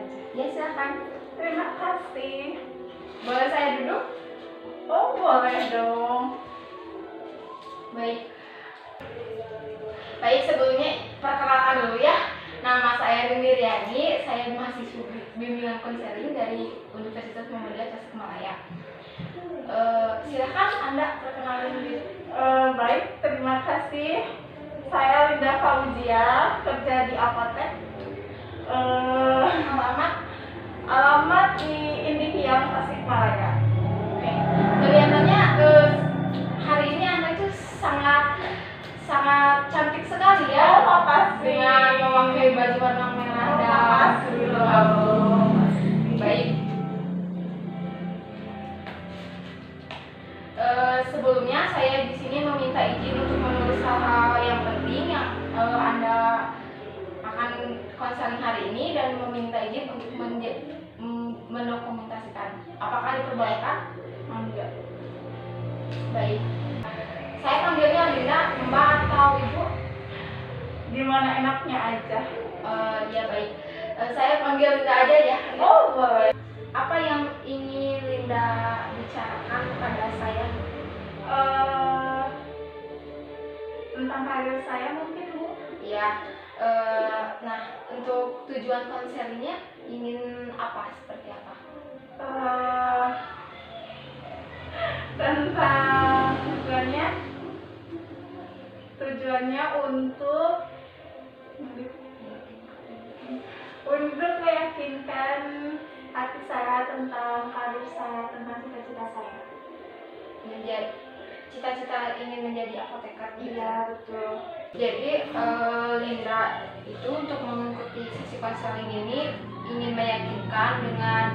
aja. Ya silakan. Terima kasih. Boleh saya duduk? Oh, boleh dong. Baik. Baik, sebelumnya perkenalkan dulu ya. Nama saya Rini Riani, saya mahasiswa bimbingan konseling dari Universitas Muhammadiyah Tasikmalaya. Silakan Anda perkenalkan diri. Baik, terima kasih. Saya Linda Fauzia, kerja di apotek. Alamat di Indihiyang Tasikmalaya. Oke. Kelihatannya hari ini Anda itu sangat cantik sekali ya. Oh, makasih. Dengan memakai baju warna merah dan makasih loh. baik. Sebelumnya saya di sini meminta izin untuk menulis hal-hal yang penting yang Anda akan konseling hari ini dan meminta izin untuk mendokumentasikan. Apakah diperbolehkan? Enggak. Baik. Saya panggilnya Linda, Mbak atau Ibu? Gimana enaknya aja. Ya baik. Saya panggil Linda aja ya. Oh, boleh. Apa yang ingin Linda bicarakan kepada saya? Tentang karir saya mungkin, Bu. Ya. Nah, untuk tujuan konselingnya ingin apa? Seperti apa? Tentang tujuannya untuk meyakinkan hati saya tentang karir saya, tentang cita-cita saya. Menjadi cita-cita ingin menjadi apoteker. Iya, betul. Jadi Linda itu untuk mengikuti sesi konseling ini ingin meyakinkan dengan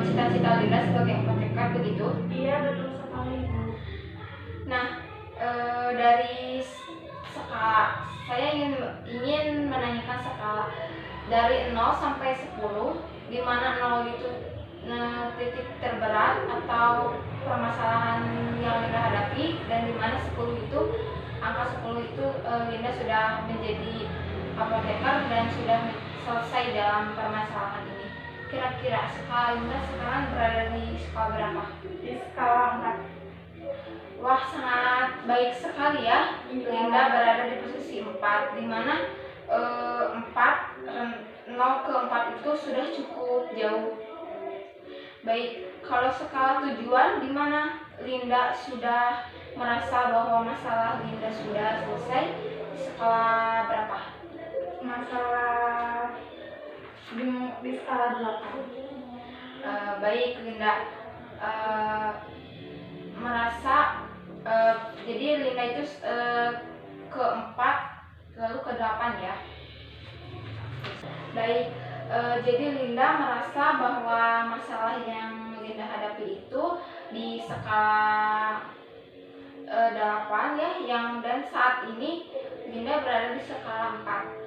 cita-cita Linda sebagai apoteker, begitu? Iya, betul sekali, Bu. Nah, dari skala saya ingin menanyakan skala dari 0 sampai 10, di mana 0 itu titik terberat atau permasalahan yang Linda hadapi, dan di mana 10 itu angka 10 itu Linda sudah menjadi apoteker dan sudah selesai dalam permasalahan ini. Kira-kira skala Linda sekarang berada di skala berapa? Di skala 4. Wah, sangat baik sekali ya. Iya. Linda berada di posisi 4, di mana 0 ke 4 itu sudah cukup jauh. Baik, kalau skala tujuan, di mana Linda sudah merasa bahwa masalah Linda sudah selesai, skala berapa? Masalah di skala 8. Baik, Linda merasa jadi Linda itu ke 4 lalu ke 8 ya. Baik, jadi Linda merasa bahwa masalah yang Linda hadapi itu di skala 8 ya, dan saat ini Linda berada di skala 4.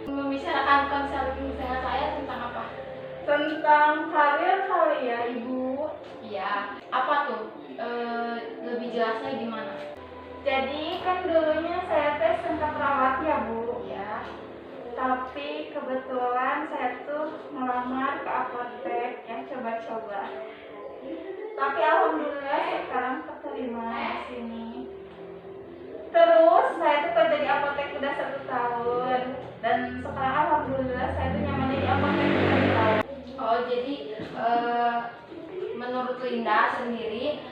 Membicarakan konseling dengan saya tentang apa? Tentang karir kali ya, Ibu. Iya, apa tuh? Lebih jelasnya gimana? Jadi kan dulunya saya tes sempat perawat ya, Bu. Ya. Tapi kebetulan saya tuh melamar ke apotek ya, coba-coba. Tapi alhamdulillah sekarang keterima di sini. Terus saya tuh kerja di apotek udah 1 tahun, dan sekarang alhamdulillah saya tuh nyaman di apotek 1 tahun. Oh, jadi menurut Linda sendiri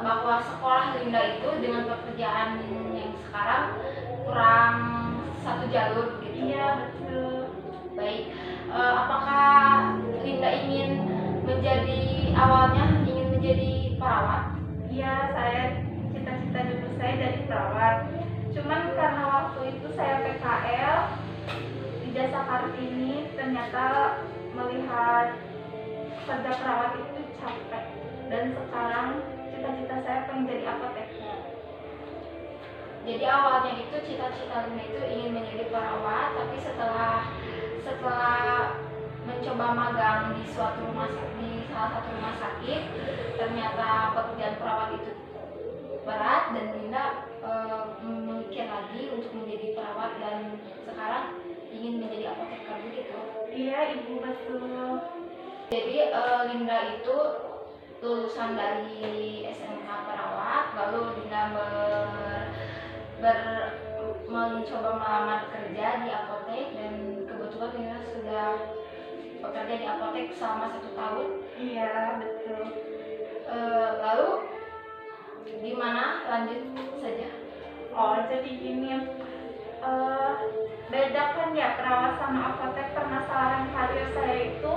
bahwa sekolah Linda itu dengan pekerjaan yang sekarang kurang satu jalur gitu. Iya, betul. Baik, apakah Linda awalnya ingin menjadi perawat? Iya, saya cita-cita dulu saya jadi perawat. Cuman karena waktu itu saya PKL di Jasa Kartini, ternyata melihat kerja perawat itu capek, dan sekarang cita-cita saya pengen jadi apoteker. Jadi awalnya itu cita-cita Linda itu ingin menjadi perawat, tapi setelah mencoba magang di salah satu rumah sakit, ternyata pekerjaan perawat itu berat, dan Linda memikir lagi untuk menjadi perawat dan sekarang ingin menjadi apoteker begitu. Iya Ibu, betul. Jadi Linda itu lulusan dari SMK Perawat, lalu Linda mencoba melamar kerja di apotek, dan kebetulan Linda sudah bekerja di apotek selama 1 tahun. Iya, betul. Lalu gimana, lanjut saja. Oh, jadi gini, beda kan ya perawat sama apotek. Permasalahan karir saya itu,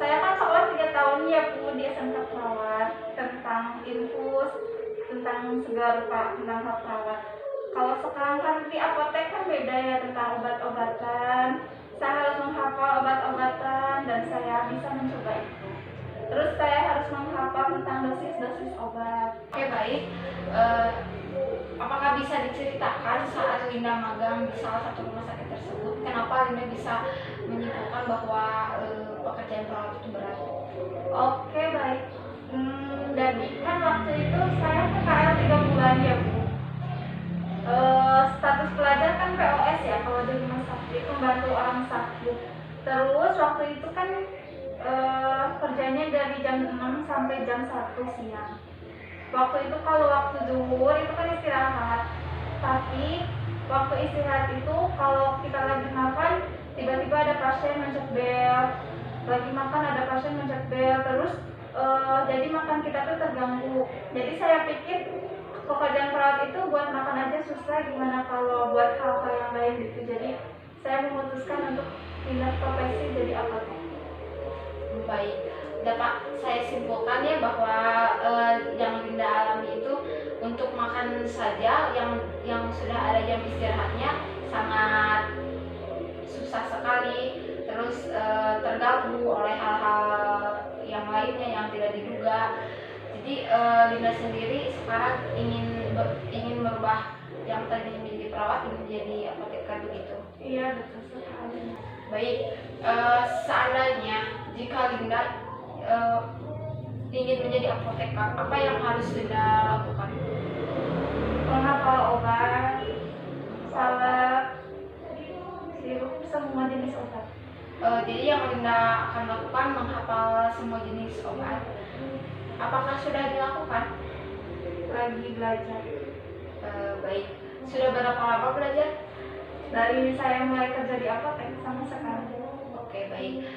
saya kan sekolah 3 tahun ya Bu di SMK Perawat, tentang infus, tentang segala rupa tentang hal perawat. Kalau sekarang kan di apotek kan beda ya, tentang obat-obatan. Saya harus menghafal obat-obatan dan saya bisa mencoba itu. Terus saya harus menghafal tentang dosis-dosis obat. Oke, baik. Apakah bisa diceritakan saat Linda magang di salah satu rumah sakit tersebut, kenapa Linda bisa menyimpulkan bahwa pekerjaan perawat itu berat? Oke, baik. Jadi kan waktu itu saya PKL 3 bulan ya Bu. Status pelajar kan POS ya kalau di rumah sakit, membantu orang sakit. Terus waktu itu kan kerjanya dari jam 6 sampai jam 1 siang. Waktu itu kalau waktu zuhur itu kan istirahat. Tapi waktu istirahat itu kalau kita lagi makan, tiba-tiba ada pasien mencet bel. Lagi makan ada pasien mencet bel, terus jadi makan kita tuh terganggu. Jadi saya pikir pekerjaan perawat itu buat makan aja susah, gimana kalau buat hal-hal yang lain gitu. Jadi saya memutuskan untuk pindah profesi jadi apotek. Baik, dapat saya simpulkan ya bahwa yang Linda alami itu untuk makan saja yang sudah ada jam istirahatnya sangat susah sekali, terus terganggu oleh hal-hal yang lainnya yang tidak diduga. Jadi Linda sendiri sekarang ingin merubah yang tadi menjadi perawat menjadi apoteker begitu. Iya, betul sekali. Baik, seandainya jika Linda ingin menjadi apoteker, apa yang harus Linda lakukan? Menghafal obat, salep, sirup, semua jenis obat. Jadi yang Linda akan lakukan menghafal semua jenis obat. Apakah sudah dilakukan? Lagi belajar. Baik, sudah berapa lama belajar? Dari saya mulai kerja di apotek sama sekarang. Oke, baik.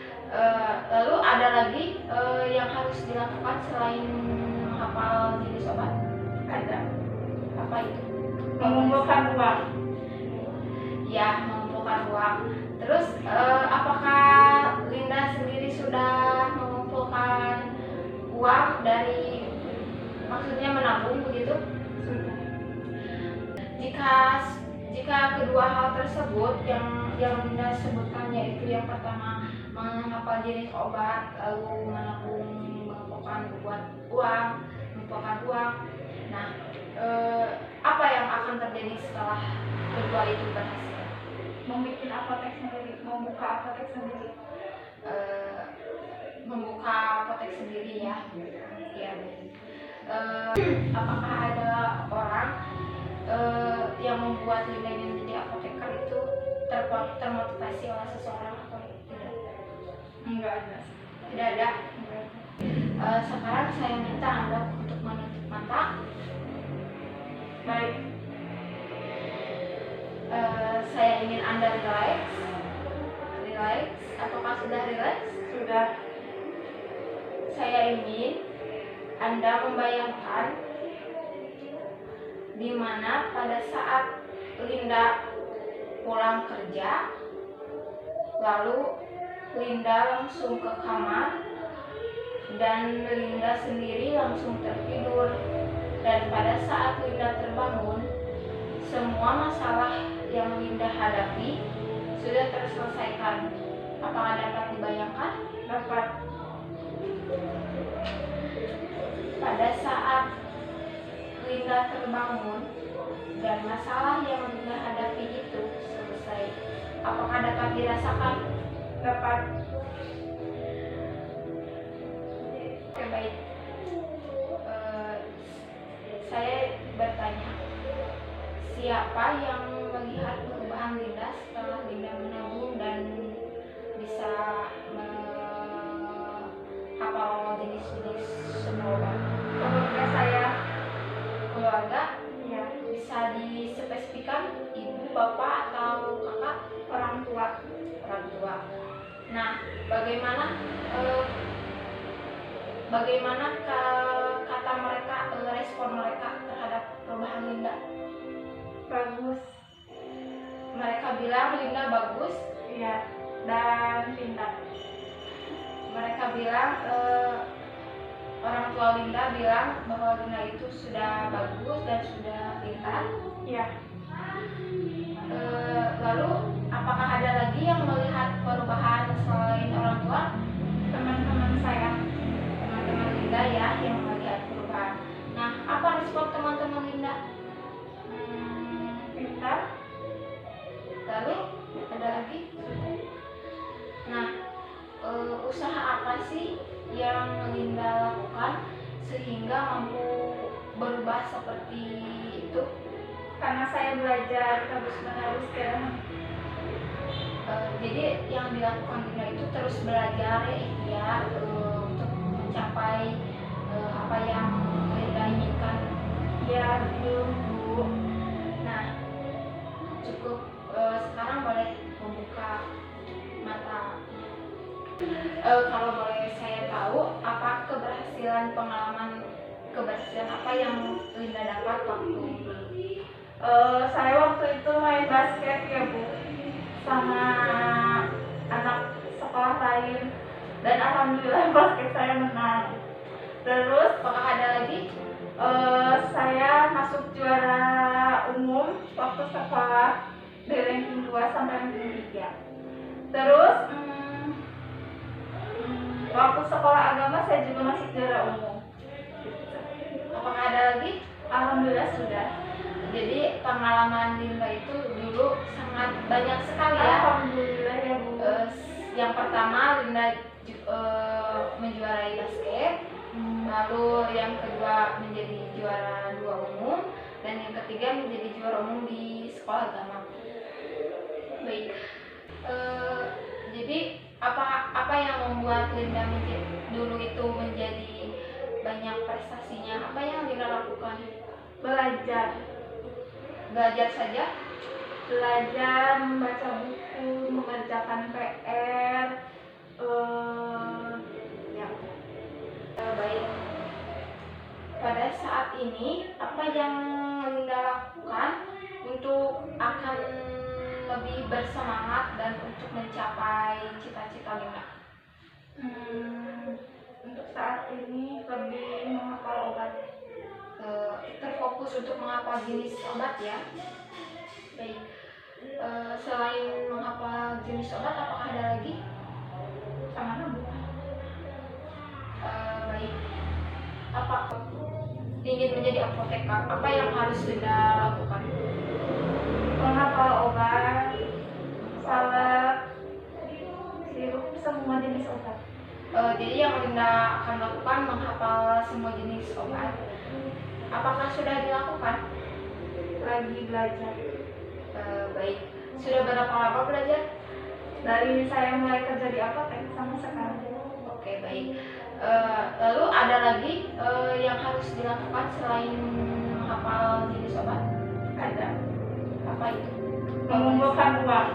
Lalu ada lagi yang harus dilakukan selain menghafal jenis obat? Ada. Apa itu? Mengumpulkan uang. Ya, mengumpulkan uang. Terus apakah Linda sendiri sudah mengumpulkan uang dari, maksudnya menabung begitu? Sudah. Jika kedua hal tersebut yang Linda sebutkan, yaitu yang pertama menghafal jenis obat, lalu menabung, mengumpulkan uang. Nah, apa yang akan terjadi setelah kedua itu berhasil? Membuat apotek sendiri, membuka apotek sendiri. Membuka apotek sendiri ya. Ya, baik. Apakah ada orang yang membuat Linda ingin menjadi apoteker itu termotivasi oleh seseorang atau tidak? Enggak ada. Tidak ada. Enggak ada. Sekarang saya minta Anda untuk menutup mata. Baik. Saya ingin Anda relax. Apakah sudah relax? Sudah. Saya ingin Anda membayangkan di mana pada saat Linda pulang kerja, lalu Linda langsung ke kamar dan Linda sendiri langsung tertidur, dan pada saat Linda terbangun, semua masalah yang Linda hadapi sudah terselesaikan. Apakah dapat dibayangkan? Dapat. Pada saat Linda terbangun dan masalah yang Linda hadapi itu selesai, apakah dapat dirasakan? Dapat. Oke, baik. Saya bertanya, siapa yang melihat perubahan Linda setelah Linda menabung dan Nah, bagaimana eh, kata mereka, respon mereka terhadap perubahan Linda? Bagus. Mereka bilang Linda bagus. Iya. Dan pintar. Mereka bilang orang tua Linda bilang bahwa Linda itu sudah bagus dan sudah pintar. Iya. Lalu apakah ada lagi yang melihat perubahan selain orang tua? Teman-teman saya. Teman-teman Linda ya yang melihat perubahan. Nah, apa respon teman-teman Linda? Pintar. Lalu ada lagi? Nah, usaha apa sih yang Linda lakukan sehingga mampu berubah seperti itu? Karena saya belajar terus menerus ya. Jadi yang dilakukan Linda itu terus belajar ya ikhtiar untuk mencapai apa yang Linda inginkan. Iya, betul Bu. Nah, cukup sekarang boleh membuka mata. Kalau boleh saya tahu, apa keberhasilan apa yang Linda dapat waktu dulu? Saya waktu itu main basket ya Bu, sama anak sekolah lain, dan alhamdulillah basket saya menang. Terus Apakah ada lagi? saya masuk juara umum waktu sekolah di ranking 2 sampai ranking 3. Terus waktu sekolah agama saya juga masuk juara umum. Apakah ada lagi? Alhamdulillah sudah. Jadi pengalaman Linda itu dulu sangat banyak sekali ya. Alhamdulillah ya Bu. Yang pertama Linda menjuarai basket, lalu yang kedua menjadi juara 2 umum, dan yang ketiga menjadi juara umum di sekolah agama. Baik. Jadi apa yang membuat Linda dulu itu menjadi banyak prestasinya? Apa yang Linda lakukan? Belajar saja? Belajar, membaca buku, mengerjakan PR, ya. Baik. Pada saat ini, apa yang Linda lakukan untuk akan lebih bersemangat dan untuk mencapai cita-cita Linda? Untuk saat ini lebih menghafal obat. Terfokus untuk menghafal jenis obat ya. Baik. Selain menghafal jenis obat, apakah ada lagi? Sama Bu. Baik. Apa ingin menjadi apoteker? Apa yang harus Linda lakukan? Menghafal obat, salep, sirup, semua jenis obat. Jadi yang Linda akan lakukan menghafal semua jenis obat. Apakah sudah dilakukan? Lagi belajar. Baik. Sudah berapa lama belajar? Dari saya mulai kerja di apotek sampai sekarang. Oke, baik. Lalu ada lagi yang harus dilakukan selain menghafal jenis obat? Ada. Apa itu? Mengumpulkan uang.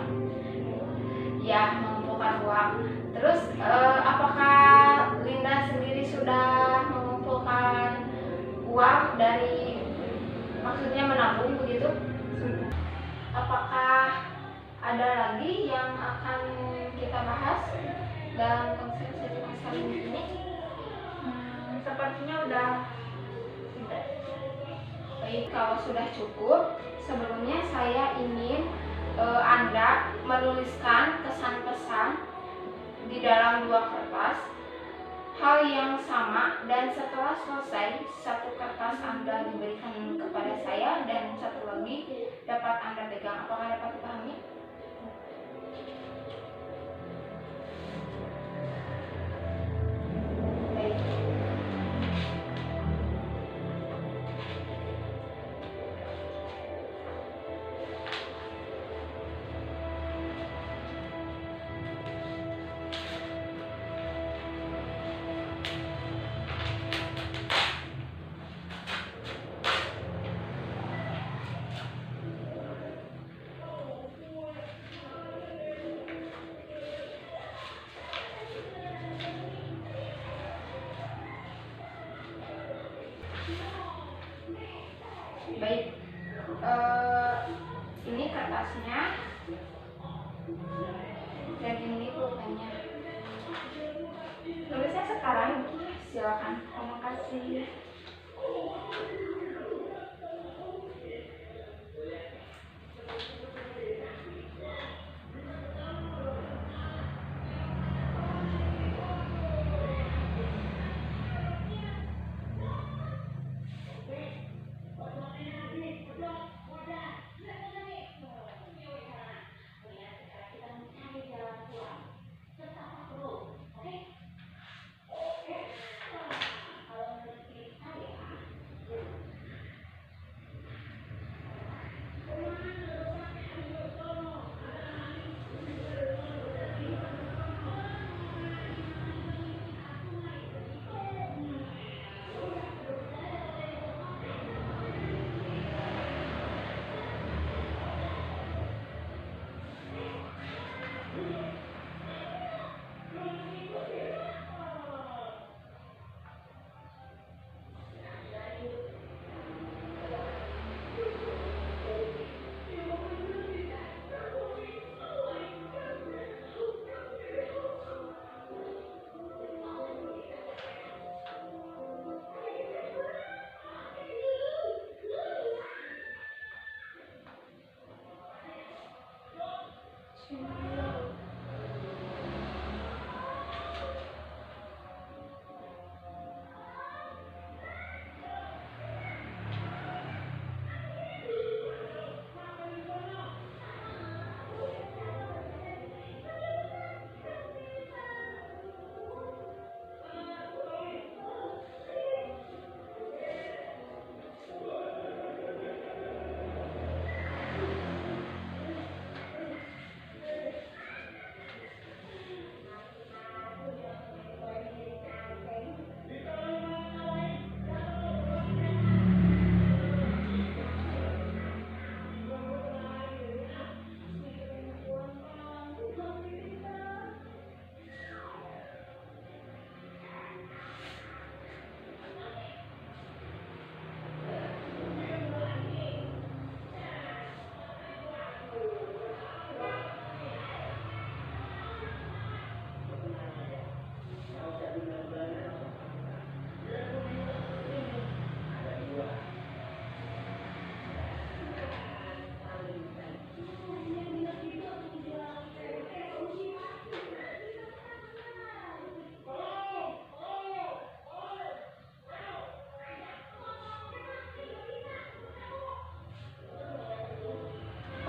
Ya, mengumpulkan uang. Terus apakah Linda sendiri sudah mengumpulkan uang dari, maksudnya menabung begitu? Sudah. Apakah ada lagi yang akan kita bahas dalam konferensi ini? Sepertinya udah. Baik, kalau sudah cukup, sebelumnya saya ingin Anda menuliskan kesan-pesan di dalam 2 kertas hal yang sama, dan setelah selesai, 1 kertas Anda diberikan kepada saya dan 1 lagi dapat Anda pegang. Apakah dapat dipahami? Baik.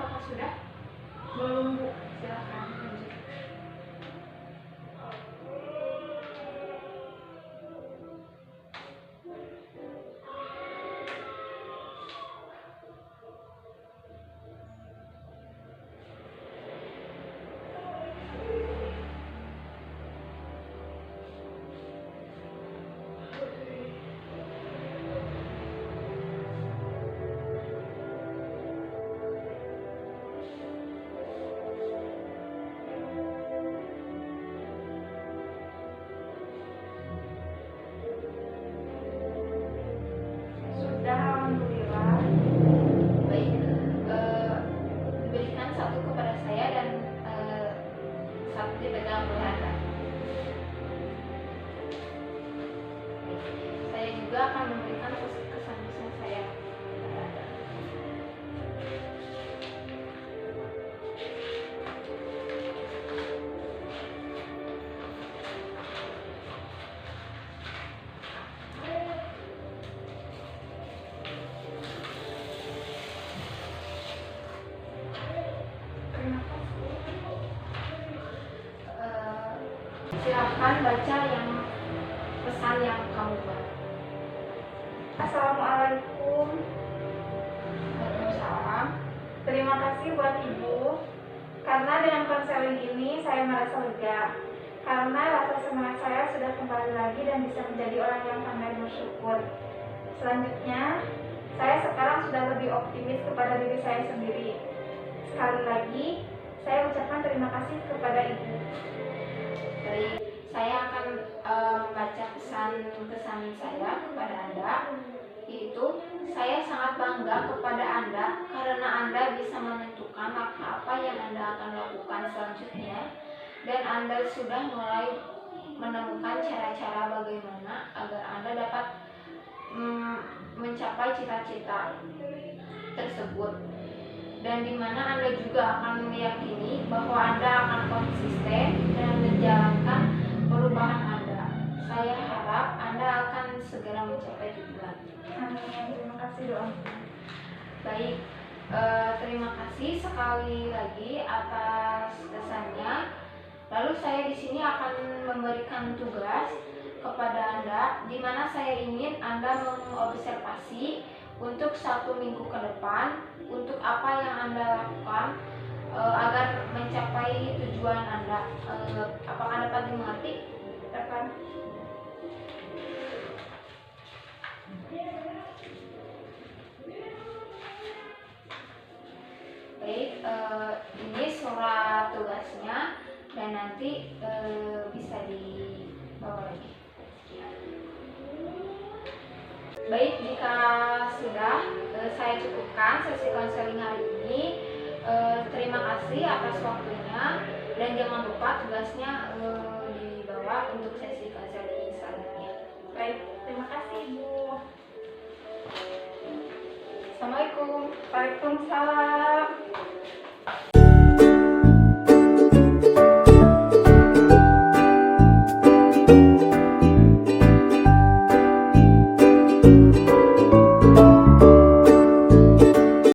Apakah sudah? Belum, Bu. Silakan lanjut. Sudah, alhamdulillah. Baik, berikan satu kepada saya dan satu dipegang oleh Anda. Baik, saya juga akan memberikan kesan-kesan saya kepada Anda. Terima kasih. Silakan baca yang pesan yang kamu buat. Assalamualaikum. Waalaikumsalam. Terima kasih buat Ibu. Karena dengan konseling ini saya merasa lega. Karena rasa semangat saya sudah kembali lagi dan bisa menjadi orang yang pandai bersyukur. Selanjutnya, saya sekarang sudah lebih optimis kepada diri saya sendiri. Sekali lagi, saya ucapkan terima kasih kepada Ibu. Baik, saya akan membaca pesan-pesan saya kepada Anda, yaitu saya sangat bangga kepada Anda karena Anda bisa menentukan langkah apa yang Anda akan lakukan selanjutnya, dan Anda sudah mulai menemukan cara-cara bagaimana agar Anda dapat mencapai cita-cita tersebut, dan di mana Anda juga akan meyakini bahwa Anda akan konsisten dan menjalankan perubahan Anda. Saya harap Anda akan segera mencapai tujuan. Amin. Terima kasih doanya. Baik, terima kasih sekali lagi atas kesannya. Lalu saya di sini akan memberikan tugas kepada Anda, di mana saya ingin Anda mengobservasi untuk 1 minggu ke depan untuk apa yang Anda lakukan agar mencapai tujuan Anda. Apakah dapat dimengerti? Dapat. Baik, ini surat tugasnya dan nanti bisa dibawa lagi. Baik, jika sudah saya cukupkan sesi konseling hari ini. Terima kasih atas waktunya dan jangan lupa tugasnya dibawa untuk sesi konseling selanjutnya. Baik, terima kasih Ibu. Assalamualaikum. Waalaikumsalam.